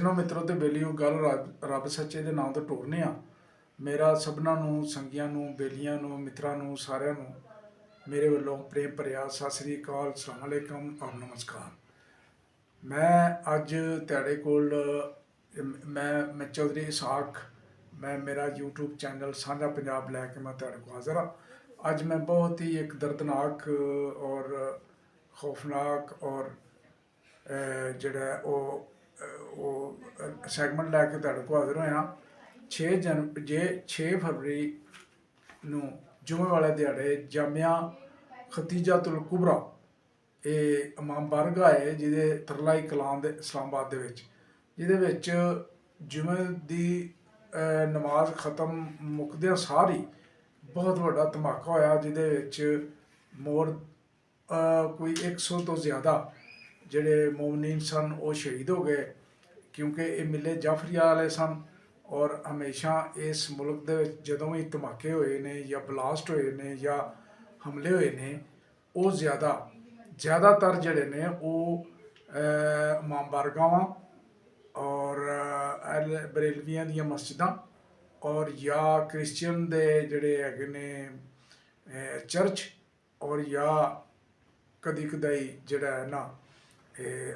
ਸੱਜਣੋ ਮਿੱਤਰੋ ਤੇ ਬੇਲੀਓ ਗੱਲ ਰੱਬ ਸੱਚੇ ਦੇ ਨਾਮ ਤੋਂ ਟੋਰਨੇ ਆ। ਮੇਰਾ ਸਭਨਾਂ ਨੂੰ ਸੰਗੀਆਂ ਨੂੰ ਬੇਲੀਆਂ ਨੂੰ ਮਿੱਤਰਾਂ ਨੂੰ ਸਾਰਿਆਂ ਨੂੰ ਮੇਰੇ ਵੱਲੋਂ ਪ੍ਰੇਮ ਭਰਿਆ ਸਤਿ ਸ੍ਰੀ ਅਕਾਲ, ਅਸਲਾਮ ਅਲੈਕਮ ਔਰ ਨਮਸਕਾਰ। ਮੈਂ ਅੱਜ ਤੁਹਾਡੇ ਕੋਲ ਮੈਂ ਚੌਧਰੀ ਇਸਾਕ, ਮੈਂ ਮੇਰਾ YouTube ਚੈਨਲ ਸਾਂਝਾ ਪੰਜਾਬ ਲੈ ਕੇ ਮੈਂ ਤੁਹਾਡੇ ਕੋਲ ਹਾਜ਼ਰ ਹਾਂ। ਅੱਜ ਮੈਂ ਬਹੁਤ ਹੀ ਇੱਕ ਦਰਦਨਾਕ ਔਰ ਖੌਫਨਾਕ ਔਰ ਜਿਹੜਾ ਉਹ ਸੈਗਮੈਂਟ ਲੈ ਕੇ ਤੁਹਾਡੇ ਕੋਲ ਹਾਜ਼ਰ ਹੋਇਆ। 6 ਫਰਵਰੀ ਨੂੰ ਜੁਮੇ ਵਾਲੇ ਦਿਹਾੜੇ ਜਾਮਿਆ ਖਤੀਜਾਤੁਲ ਕੁਬਰਾ ਇਹ ਇਮਾਮ ਬਾਰਗਾਹ ਹੈ ਜਿਹਦੇ ਤਰਲਾਈ ਕਲਾਮ ਦੇ ਇਸਲਾਮਾਬਾਦ ਦੇ ਵਿੱਚ, ਜਿਹਦੇ ਵਿੱਚ ਜੁਮੇ ਦੀ ਨਮਾਜ਼ ਖਤਮ ਮੁੱਕਦਿਆਂ ਸਾਰ ਹੀ ਬਹੁਤ ਵੱਡਾ ਧਮਾਕਾ ਹੋਇਆ, ਜਿਹਦੇ ਵਿੱਚ ਕੋਈ 100 ਤੋਂ ਜ਼ਿਆਦਾ ਜਿਹੜੇ ਮੋਮਨੀਨ ਸਨ ਉਹ ਸ਼ਹੀਦ ਹੋ ਗਏ, ਕਿਉਂਕਿ ਇਹ ਮਿਲੇ ਜਾਫਰੀਆ ਵਾਲੇ ਸਨ। ਔਰ ਹਮੇਸ਼ਾ ਇਸ ਮੁਲਕ ਦੇ ਵਿੱਚ ਜਦੋਂ ਵੀ ਧਮਾਕੇ ਹੋਏ ਨੇ ਜਾਂ ਬਲਾਸਟ ਹੋਏ ਨੇ ਜਾਂ ਹਮਲੇ ਹੋਏ ਨੇ, ਉਹ ਜ਼ਿਆਦਾਤਰ ਜਿਹੜੇ ਨੇ ਉਹ ਇਮਾਮ ਬਾਰਗਾਹਾਂ ਔਰ ਬਰੇਲਵੀਆਂ ਦੀਆਂ ਮਸਜਿਦਾਂ ਔਰ ਜਾਂ ਕ੍ਰਿਸਚੀਅਨ ਦੇ ਜਿਹੜੇ ਹੈਗੇ ਨੇ ਚਰਚ ਔਰ ਜਾਂ ਕਦੀ ਕਦਾਈ ਜਿਹੜਾ ਹੈ ਨਾ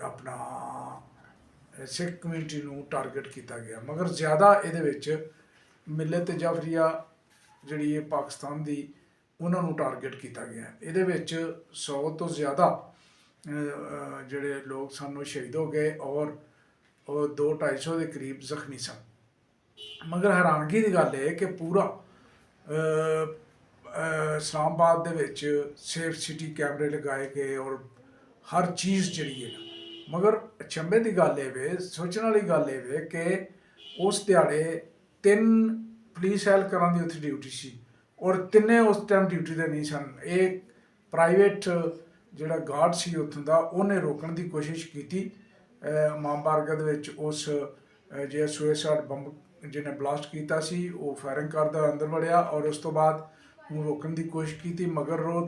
ਆਪਣਾ ਸਿੱਖ ਕਮਿਊਨਿਟੀ ਨੂੰ ਟਾਰਗੇਟ ਕੀਤਾ ਗਿਆ। ਮਗਰ ਜ਼ਿਆਦਾ ਇਹਦੇ ਵਿੱਚ ਮਿਲਤ ਜਾਫਰੀਆ ਜਿਹੜੀ ਹੈ ਪਾਕਿਸਤਾਨ ਦੀ, ਉਹਨਾਂ ਨੂੰ ਟਾਰਗੇਟ ਕੀਤਾ ਗਿਆ। ਇਹਦੇ ਵਿੱਚ 100 ਤੋਂ ਜ਼ਿਆਦਾ ਜਿਹੜੇ ਲੋਕ ਸਨ ਉਹ ਸ਼ਹੀਦ ਹੋ ਗਏ ਔਰ 200-250 ਦੇ ਕਰੀਬ ਜ਼ਖਮੀ ਸਨ। ਮਗਰ ਹੈਰਾਨਗੀ ਦੀ ਗੱਲ ਇਹ ਕਿ ਪੂਰਾ ਇਸਲਾਮਾਬਾਦ ਦੇ ਵਿੱਚ ਸੇਫ ਸਿਟੀ ਕੈਮਰੇ ਲਗਾਏ ਗਏ ਔਰ ਹਰ ਚੀਜ਼ ਜਿਹੜੀ ਹੈ। ਮਗਰ ਅਚੰਭੇ ਦੀ ਗੱਲ ਇਹ ਵੇ, ਸੋਚਣ ਵਾਲੀ ਗੱਲ ਇਹ ਵੇ ਕਿ ਉਸ ਦਿਹਾੜੇ 3 ਪੁਲਿਸ ਐਹਲਕਾਰਾਂ ਦੀ ਉੱਥੇ ਡਿਊਟੀ ਸੀ ਔਰ ਤਿੰਨੇ ਉਸ ਟਾਈਮ ਡਿਊਟੀ 'ਤੇ ਨਹੀਂ ਸਨ। ਇਹ ਪ੍ਰਾਈਵੇਟ ਜਿਹੜਾ ਗਾਰਡ ਸੀ ਉੱਥੋਂ ਦਾ, ਉਹਨੇ ਰੋਕਣ ਦੀ ਕੋਸ਼ਿਸ਼ ਕੀਤੀ ਇਮਾਮ ਬਾਰਗਾਹ ਦੇ ਵਿੱਚ। ਉਸ ਜਿਹੜਾ ਸੁਇਸਾਈਡ ਬੰਬ ਜਿਹਨੇ ਬਲਾਸਟ ਕੀਤਾ ਸੀ ਉਹ ਫਾਇਰਿੰਗ ਕਰਦਾ ਅੰਦਰ ਵੜਿਆ ਔਰ ਉਸ ਤੋਂ ਬਾਅਦ ਉਹਨੂੰ ਰੋਕਣ ਦੀ ਕੋਸ਼ਿਸ਼ ਕੀਤੀ, ਮਗਰ ਉਹ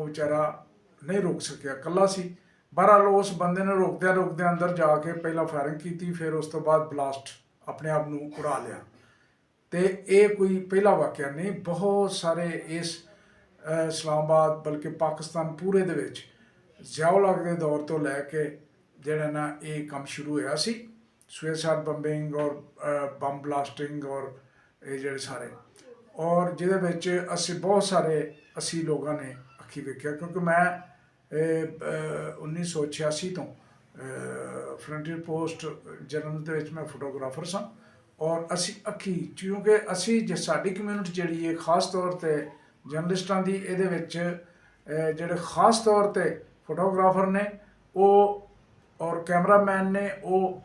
ਵਿਚਾਰਾ ਨਹੀਂ ਰੋਕ ਸਕਿਆ, ਇਕੱਲਾ ਸੀ। ਬਹਰਹਾਲ ਉਸ ਬੰਦੇ ਨੇ ਰੋਕਦਿਆਂ ਅੰਦਰ ਜਾ ਕੇ ਪਹਿਲਾਂ ਫਾਇਰਿੰਗ ਕੀਤੀ, ਫਿਰ ਉਸ ਤੋਂ ਬਾਅਦ ਬਲਾਸਟ ਆਪਣੇ ਆਪ ਨੂੰ ਉਡਾ ਲਿਆ। ਤੇ ਇਹ ਕੋਈ ਪਹਿਲਾ ਵਾਕਿਆ ਨਹੀਂ, ਬਹੁਤ ਸਾਰੇ ਇਸ ਇਸਲਾਮਾਬਾਦ ਬਲਕਿ ਪਾਕਿਸਤਾਨ ਪੂਰੇ ਦੇ ਵਿੱਚ ਜ਼ਿਆਉਲ ਹਕ ਦੇ ਦੌਰ ਤੋਂ ਲੈ ਕੇ ਜਿਹੜਾ ਨਾ ਇਹ ਕੰਮ ਸ਼ੁਰੂ ਹੋਇਆ ਸੀ, ਸੁਇਸਾਈਡ ਬੰਬਿੰਗ ਔਰ ਬੰਬ ਬਲਾਸਟਿੰਗ ਔਰ ਇਹ ਜਿਹੜੇ ਸਾਰੇ, ਔਰ ਜਿਹਦੇ ਵਿੱਚ ਬਹੁਤ ਸਾਰੇ ਲੋਕਾਂ ਨੇ ਅੱਖੀ ਵੇਖਿਆ। ਕਿਉਂਕਿ ਮੈਂ 1986 ਤੋਂ ਫਰੰਟੀਅਰ ਪੋਸਟ ਜਰਨਲ ਦੇ ਵਿੱਚ ਮੈਂ ਫੋਟੋਗ੍ਰਾਫਰ ਸਾਂ ਔਰ ਅਸੀਂ ਅੱਖੀ, ਕਿਉਂਕਿ ਸਾਡੀ ਕਮਿਊਨਿਟੀ ਜਿਹੜੀ ਹੈ ਖਾਸ ਤੌਰ 'ਤੇ ਜਰਨਲਿਸਟਾਂ ਦੀ, ਇਹਦੇ ਵਿੱਚ ਜਿਹੜੇ ਖਾਸ ਤੌਰ 'ਤੇ ਫੋਟੋਗ੍ਰਾਫਰ ਨੇ ਉਹ ਔਰ ਕੈਮਰਾਮੈਨ ਨੇ ਉਹ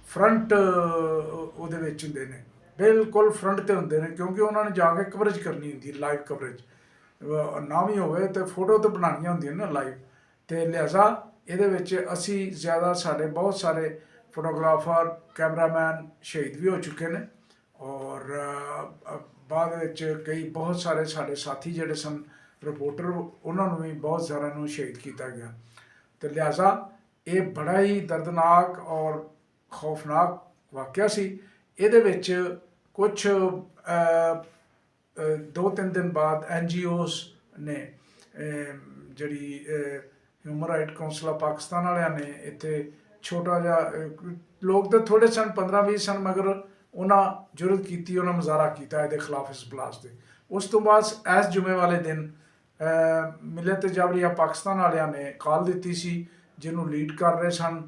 ਫਰੰਟ ਉਹਦੇ ਵਿੱਚ ਹੁੰਦੇ ਨੇ, ਬਿਲਕੁਲ ਫਰੰਟ 'ਤੇ ਹੁੰਦੇ ਨੇ, ਕਿਉਂਕਿ ਉਹਨਾਂ ਨੇ ਜਾ ਕੇ ਕਵਰੇਜ ਕਰਨੀ ਹੁੰਦੀ, ਲਾਈਵ ਕਵਰੇਜ ਨਾ ਵੀ ਹੋਵੇ ਤੇ ਫੋਟੋ ਤਾਂ ਬਣਾਉਣੀਆਂ ਹੁੰਦੀਆਂ ਨਾ ਲਾਈਵ। ਅਤੇ ਲਿਹਾਜ਼ਾ ਇਹਦੇ ਵਿੱਚ ਸਾਡੇ ਬਹੁਤ ਸਾਰੇ ਫੋਟੋਗ੍ਰਾਫਰ ਕੈਮਰਾਮੈਨ ਸ਼ਹੀਦ ਵੀ ਹੋ ਚੁੱਕੇ ਨੇ ਔਰ ਬਾਅਦ ਵਿੱਚ ਬਹੁਤ ਸਾਰੇ ਸਾਡੇ ਸਾਥੀ ਜਿਹੜੇ ਸਨ ਰਿਪੋਰਟਰ, ਉਹਨਾਂ ਨੂੰ ਵੀ ਬਹੁਤ ਸਾਰਿਆਂ ਨੂੰ ਸ਼ਹੀਦ ਕੀਤਾ ਗਿਆ। ਅਤੇ ਲਿਹਾਜ਼ਾ ਇਹ ਬੜਾ ਹੀ ਦਰਦਨਾਕ ਔਰ ਖੌਫਨਾਕ ਵਾਕਿਆ ਸੀ। ਇਹਦੇ ਵਿੱਚ ਕੁਛ 2-3 ਦਿਨ ਬਾਅਦ NGOs ਨੇ ਜਿਹੜੀ human right council of Pakistan ਵਾਲਿਆਂ ਨੇ ਇੱਥੇ ਛੋਟਾ ਜਿਹਾ, ਲੋਕ ਤਾਂ ਥੋੜ੍ਹੇ ਸਨ, 15-20 ਸਨ, ਮਗਰ ਉਹਨਾਂ ਜੁਰਤ ਕੀਤੀ, ਉਹਨਾਂ ਮੁਜ਼ਾਹਰਾ ਕੀਤਾ ਇਹਦੇ ਖਿਲਾਫ ਇਸ ਬਲਾਸਟ ਦੇ। ਉਸ ਤੋਂ ਬਾਅਦ ਇਸ ਜੁਮੇ ਵਾਲੇ ਦਿਨ ਮਿਲਤ ਜਾਫਰੀਆ ਪਾਕਿਸਤਾਨ ਵਾਲਿਆਂ ਨੇ ਕਾਲ ਦਿੱਤੀ ਸੀ, ਜਿਹਨੂੰ ਲੀਡ ਕਰ ਰਹੇ ਸਨ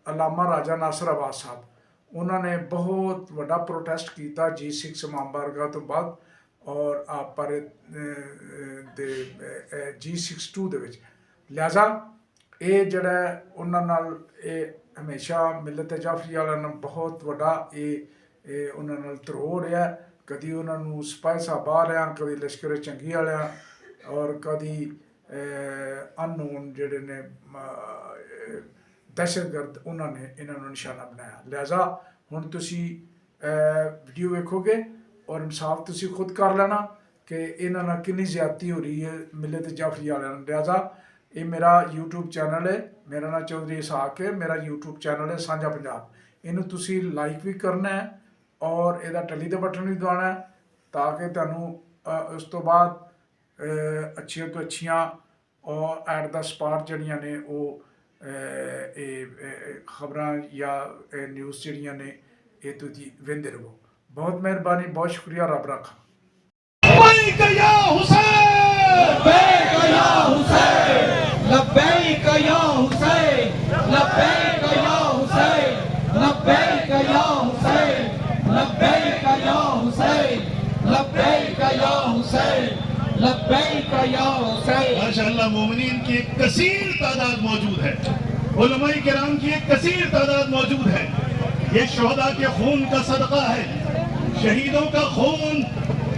ਅਲਾਮਾ ਰਾਜਾ ਨਾਸਰ ਆਬਾਦ ਸਾਹਿਬ। ਉਹਨਾਂ ਨੇ ਬਹੁਤ ਵੱਡਾ ਪ੍ਰੋਟੈਸਟ ਕੀਤਾ G6 ਇਮਾਮ ਬਾਰਗਾਹ ਤੋਂ ਬਾਅਦ ਔਰ ਪਰ ਦੇ G62 ਦੇ ਵਿੱਚ। ਲਿਹਾਜ਼ਾ ਇਹ ਜਿਹੜਾ ਉਹਨਾਂ ਨਾਲ ਇਹ ਹਮੇਸ਼ਾ ਮਿਲਤ ਜਾਫਰੀਆ ਵਾਲਿਆਂ ਨਾਲ ਬਹੁਤ ਵੱਡਾ ਇਹ ਉਹਨਾਂ ਨਾਲ ਧਰੋਹ ਰਿਹਾ। ਕਦੀ ਉਹਨਾਂ ਨੂੰ ਸਿਪਾਹੀ ਸਾਹਿਬਾ ਵਾਲਿਆਂ, ਕਦੀ ਲਸ਼ਕਰ ਚੰਗੀ ਵਾਲਿਆਂ ਔਰ ਕਦੀ ਅਨਨੋਨ ਜਿਹੜੇ ਨੇ ਦਹਿਸ਼ਤਗਰਦ, ਉਹਨਾਂ ਨੇ ਇਹਨਾਂ ਨੂੰ ਨਿਸ਼ਾਨਾ ਬਣਾਇਆ। ਲਿਹਾਜ਼ਾ ਹੁਣ ਤੁਸੀਂ ਵੀਡੀਓ ਵੇਖੋਗੇ ਔਰ ਇਨਸਾਫ ਤੁਸੀਂ ਖੁਦ ਕਰ ਲੈਣਾ ਕਿ ਇਹਨਾਂ ਨਾਲ ਕਿੰਨੀ ਜ਼ਿਆਦਤੀ ਹੋ ਰਹੀ ਹੈ ਮਿਲਤ ਜਾਫਰੀਆ ਵਾਲਿਆਂ ਨਾਲ। ਲਿਹਾਜ਼ਾ ਇਹ ਮੇਰਾ YouTube ਚੈਨਲ ਹੈ, ਮੇਰਾ ਨਾਮ ਚੌਧਰੀ ਇਸਾਕ ਹੈ, ਮੇਰਾ YouTube ਚੈਨਲ ਹੈ ਸਾਂਝਾ ਪੰਜਾਬ। ਇਹਨੂੰ ਤੁਸੀਂ ਲਾਈਕ ਵੀ ਕਰਨਾ ਹੈ ਔਰ ਇਹਦਾ ਟੱਲੀ ਦਾ ਬਟਨ ਵੀ ਦਬਾਉਣਾ ਹੈ ਤਾਂ ਕਿ ਤੁਹਾਨੂੰ ਉਸ ਤੋਂ ਬਾਅਦ ਅੱਛੀਆਂ ਤੋਂ ਅੱਛੀਆਂ ਔਰ ਐਟ ਦਾ ਸਪਾਟ ਜਿਹੜੀਆਂ ਨੇ ਉਹ ਖਬਰਾਂ ਜਾਂ ਨਿਊਜ਼ ਜਿਹੜੀਆਂ ਨੇ ਇਹ ਤੁਸੀਂ ਵੇਖਦੇ ਰਹੋ। ਬਹੁਤ ਮਿਹਰਬਾਨੀ, ਬਹੁਤ ਸ਼ੁਕਰੀਆ, ਰੱਬ ਰੱਖਾ। لبیک یا حسین لبیک یا حسین لبیک یا حسین لبیک یا حسین لبیک یا حسین لبیک یا حسین لبیک یا حسین لبیک یا حسین۔ ماشاءاللہ مومنین کی ایک کثیر تعداد موجود ہے، علماء کرام کی ایک کثیر تعداد موجود ہے۔ یہ شہداء کے خون کا صدقہ ہے۔ شہیدوں کا خون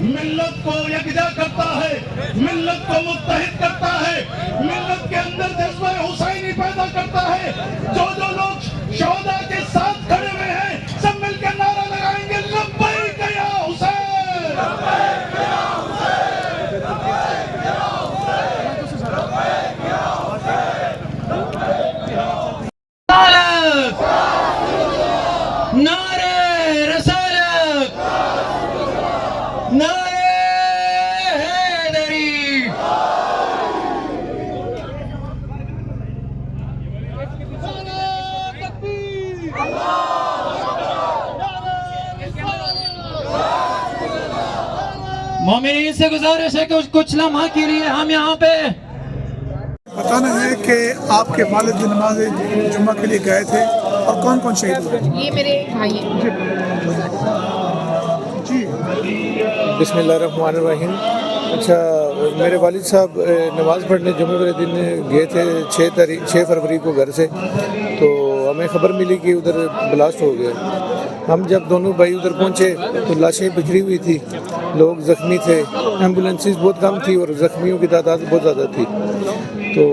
ملت کو یکجا کرتا ہے، ملت کو متحد کرتا ہے، ملت کے اندر جذبہ حسینی پیدا کرتا ہے۔ جو لوگ شہداء کے ساتھ کھڑے ہوئے ہیں سب مل کے نعرہ لگائیں گے لبیک یا حسین لبیک یا حسین لبیک یا حسین لبیک یا حسین لبیک یا رسالت نعرہ رسالت نعرہ حیدری۔ مومنین سے گزارش ہے کہ کچھ لمحہ کے لیے ہم یہاں پہ بتانا ہے کہ آپ کے والد نماز جمعہ کے لیے گئے تھے اور کون کون شہید ہوئے؟ یہ میرے بھائی ہیں۔ جی بسم اللہ الرحمن الرحیم۔ اچھا، میرے والد صاحب نماز پڑھنے جمعے والے دن گئے تھے 6 فروری کو گھر سے، تو ہمیں خبر ملی کہ ادھر بلاسٹ ہو گیا۔ ہم جب دونوں بھائی ادھر پہنچے تو لاشیں بکھری ہوئی تھی، لوگ زخمی تھے، ایمبولینسز بہت کم تھی اور زخمیوں کی تعداد بہت زیادہ تھی۔ تو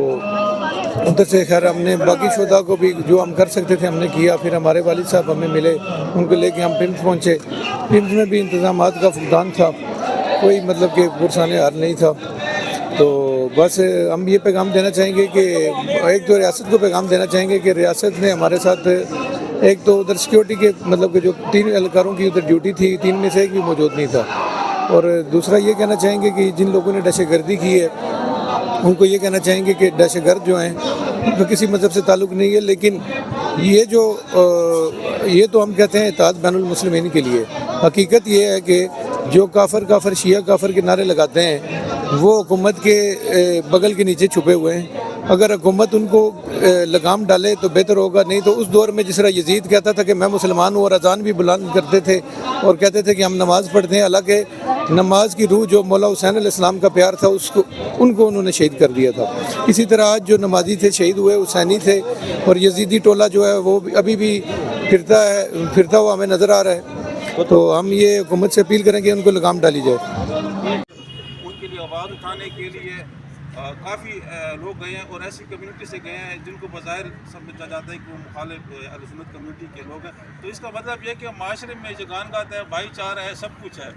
ادھر سے خیر ہم نے باقی شہداء کو بھی جو ہم کر سکتے تھے ہم نے کیا۔ پھر ہمارے والد صاحب ہمیں ملے، ان کو لے کے ہم پمس پہنچے۔ پمس میں بھی انتظامات کا فقدان تھا، کوئی مطلب کہ پرسان حال نہیں تھا۔ تو بس ہم یہ پیغام دینا چاہیں گے کہ ایک تو ریاست کو پیغام دینا چاہیں گے کہ ریاست نے ہمارے ساتھ ایک تو ادھر سیکیورٹی کے مطلب کہ جو 3 اہلکاروں کی ادھر ڈیوٹی تھی، 3 میں سے ایک بھی موجود نہیں تھا۔ اور دوسرا یہ کہنا چاہیں گے کہ جن لوگوں نے دہشت گردی کی ہے ان کو یہ کہنا چاہیں گے کہ دہشت گرد جو ہیں ان کا کسی مذہب سے تعلق نہیں ہے، لیکن یہ تو ہم کہتے ہیں اتحاد بین المسلمین کے لیے۔ حقیقت یہ ہے کہ جو کافر شیعہ کافر کے نعرے لگاتے ہیں وہ حکومت کے بغل کے نیچے چھپے ہوئے ہیں۔ اگر حکومت ان کو لگام ڈالے تو بہتر ہوگا، نہیں تو اس دور میں جس طرح یزید کہتا تھا کہ میں مسلمان ہوں اور اذان بھی بلند کرتے تھے اور کہتے تھے کہ ہم نماز پڑھتے ہیں، حالانکہ نماز کی روح جو مولا حسین علیہ السلام کا پیار تھا ان کو انہوں نے شہید کر دیا تھا۔ اسی طرح آج جو نمازی تھے شہید ہوئے حسینی تھے، اور یزیدی ٹولہ جو ہے وہ ابھی بھی پھرتا ہوا ہمیں نظر آ رہا ہے۔ تو ہم یہ حکومت سے اپیل کریں کہ ان کو لگام ڈالی جائے۔ ان کے لیے آواز اٹھانے کے لیے کافی لوگ گئے ہیں اور ایسی کمیونٹی سے گئے ہیں جن کو بظاہر سمجھا جاتا ہے کہ وہ مخالف اہل سنت کمیونٹی کے لوگ ہیں۔ تو اس کا مطلب یہ کہ معاشرے میں جگانگات ہے، بھائی چارہ ہے، سب کچھ ہے،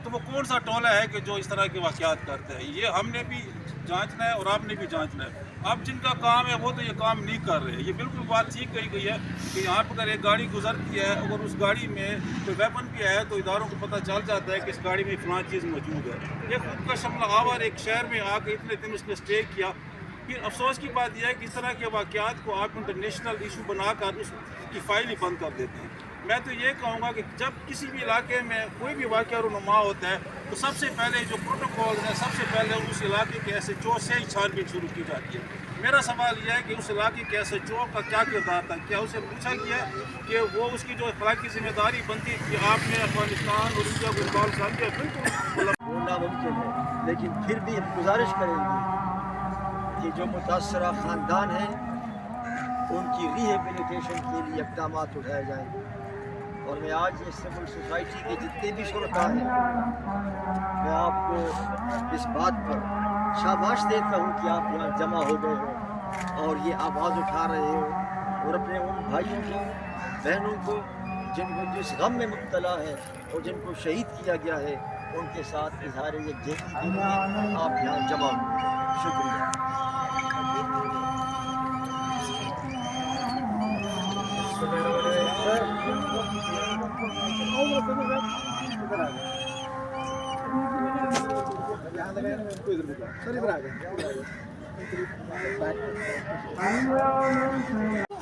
تو وہ کون سا ٹولہ ہے کہ جو اس طرح کے واقعات کرتے ہیں؟ یہ ہم نے بھی جانچنا ہے اور آپ نے بھی جانچنا ہے۔ اب جن کا کام ہے وہ تو یہ کام نہیں کر رہے۔ یہ بالکل بات ٹھیک کہی گئی ہے کہ یہاں پر اگر ایک گاڑی گزرتی ہے، اگر اس گاڑی میں کوئی ویپن بھی ہے تو اداروں کو پتہ چل جاتا ہے کہ اس گاڑی میں فلاں چیز موجود ہے۔ یہ خود کا شملہ آور ایک شہر میں آ کے اتنے دن اس نے اسٹے کیا۔ پھر افسوس کی بات یہ ہے کہ اس طرح کے واقعات کو آپ انٹرنیشنل ایشو بنا کر اس کی فائل ہی بند کر دیتے ہیں۔ میں تو یہ کہوں گا کہ جب کسی بھی علاقے میں کوئی بھی واقعہ رونما ہوتا ہے تو سب سے پہلے جو پروٹوکول ہے سب سے پہلے اس علاقے کے ایس ایچ او سے ہی چھان بین شروع کی جاتی ہے۔ میرا سوال یہ ہے کہ اس علاقے کے ایس ایچ او کا کیا کردار تھا؟ کیا اسے پوچھا گیا کہ وہ اس کی جو اخلاقی ذمہ داری بنتی کہ آپ نے افغانستان اور انڈیا کو انوالو کر دیا؟ بالکل ناممکن ہے، لیکن پھر بھی ہم گزارش کریں گے کہ جو متاثرہ خاندان ہیں ان کی ریہیبلیٹیشن کے لیے اقدامات اٹھائے جائیں۔ اور میں آج یہ سول سوسائٹی کے جتنے بھی شرکاء ہیں میں آپ کو اس بات پر شاباش دیتا ہوں کہ آپ یہاں جمع ہو گئے ہو اور یہ آواز اٹھا رہے ہو، اور اپنے ان بھائیوں کو، بہنوں کو جن کو جس غم میں مبتلا ہے اور جن کو شہید کیا گیا ہے ان کے ساتھ اظہار یکجہتی کے لیے آپ یہاں جمع ہوئے۔ شکریہ۔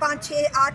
5, 6, 8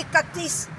31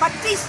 32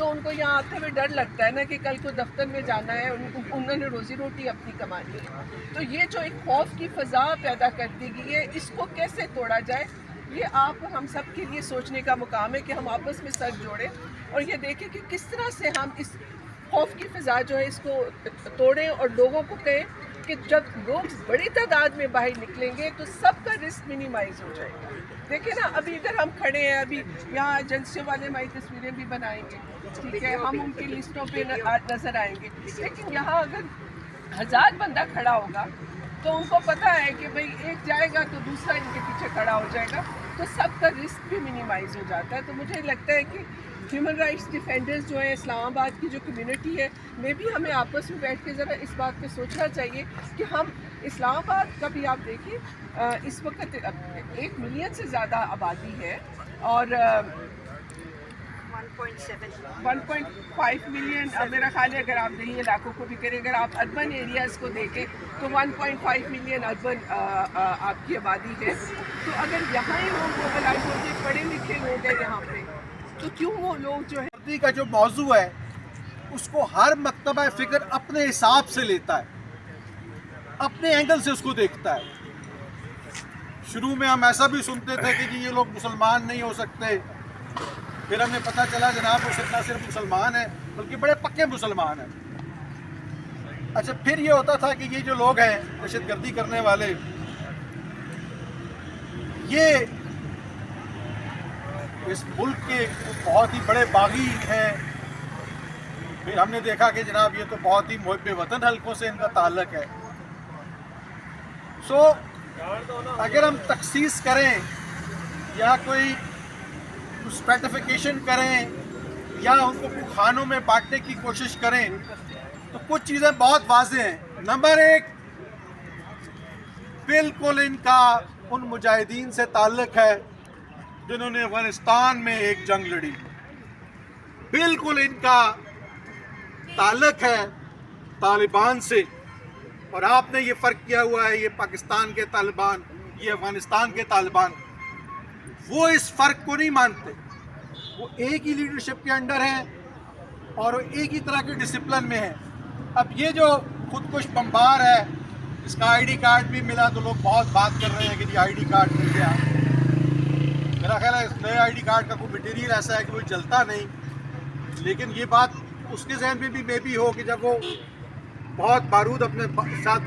تو ان کو یہاں آتے ہوئے ڈر لگتا ہے نا کہ کل کو دفتر میں جانا ہے، انہوں نے روزی روٹی اپنی کمانی ہے. تو یہ جو ایک خوف کی فضا پیدا کر دی گئی ہے، اس کو کیسے توڑا جائے، یہ آپ ہم سب کے لیے سوچنے کا مقام ہے کہ ہم آپس میں سر جوڑیں اور یہ دیکھیں کہ کس طرح سے ہم اس خوف کی فضا جو ہے اس کو توڑیں اور لوگوں کو کہیں کہ جب لوگ بڑی تعداد میں باہر نکلیں گے تو سب کا رسک منیمائز ہو جائے گا. دیکھیں نا، ابھی اگر ہم کھڑے ہیں، ابھی یہاں ایجنسیوں والے ہماری تصویریں بھی بنائیں گے، ٹھیک ہے، ہم ان کی لسٹوں پہ نظر آئیں گے، لیکن یہاں اگر 1000 بندہ کھڑا ہوگا تو ان کو پتہ ہے کہ بھئی ایک جائے گا تو دوسرا ان کے پیچھے کھڑا ہو جائے گا، تو سب کا رسک بھی منیمائز ہو جاتا ہے. تو مجھے لگتا ہے کہ ہیومن رائٹس ڈیفینڈرز جو ہیں اسلام آباد کی جو کمیونٹی ہے، میں بھی ہمیں آپس میں بیٹھ کے ذرا اس بات پہ سوچنا چاہیے کہ ہم اسلام آباد کا بھی آپ دیکھیں اس وقت 1 ملین سے زیادہ آبادی ہے اور 1.5 ملین میرا خیال ہے. اگر آپ دیہی علاقوں کو بھی کریں، اگر آپ اربن ایریاز کو دیکھیں تو 1.5 ملین اربن آپ کی آبادی ہے. تو اگر یہاں ہی لوگ موبلائز ہوتے، پڑھے لکھے لوگ ہیں یہاں پہ، تو کیوں وہ لوگ جو ہے کا جو موضوع ہے اس کو ہر مکتبہ فکر اپنے حساب سے لیتا ہے، اپنے اینگل سے اس کو دیکھتا ہے. شروع میں ہم ایسا بھی سنتے تھے کہ یہ لوگ مسلمان نہیں ہو سکتے، پھر ہمیں پتہ چلا جناب وہ نہ صرف مسلمان ہیں بلکہ بڑے پکے مسلمان ہیں. اچھا، پھر یہ ہوتا تھا کہ یہ جو لوگ ہیں دہشت گردی کرنے والے، یہ اس ملک کے بہت ہی بڑے باغی ہیں. پھر ہم نے دیکھا کہ جناب یہ تو بہت ہی محب وطن حلقوں سے ان کا تعلق ہے. سو اگر ہم تخصیص کریں یا کوئی اسپیسیفیکیشن کریں یا ان کو خانوں میں بانٹنے کی کوشش کریں تو کچھ چیزیں بہت واضح ہیں. نمبر 1، بالکل ان کا ان مجاہدین سے تعلق ہے جنہوں نے افغانستان میں ایک جنگ لڑی. بالکل ان کا تعلق ہے طالبان سے، اور آپ نے یہ فرق کیا ہوا ہے، یہ پاکستان کے طالبان، یہ افغانستان کے طالبان. وہ اس فرق کو نہیں مانتے، وہ ایک ہی لیڈرشپ کے انڈر ہیں اور وہ ایک ہی طرح کے ڈسپلن میں ہیں. اب یہ جو خودکش بمبار ہے، اس کا آئی ڈی کارڈ بھی ملا تو لوگ بہت بات کر رہے ہیں کہ یہ آئی ڈی کارڈ مل گیا. میرا خیال ہے اس نئے آئی ڈی کارڈ کا کوئی مٹیریل ایسا ہے کہ وہ جلتا نہیں، لیکن یہ بات اس کے ذہن میں بھی ہو کہ جب وہ بہت بارود اپنے ساتھ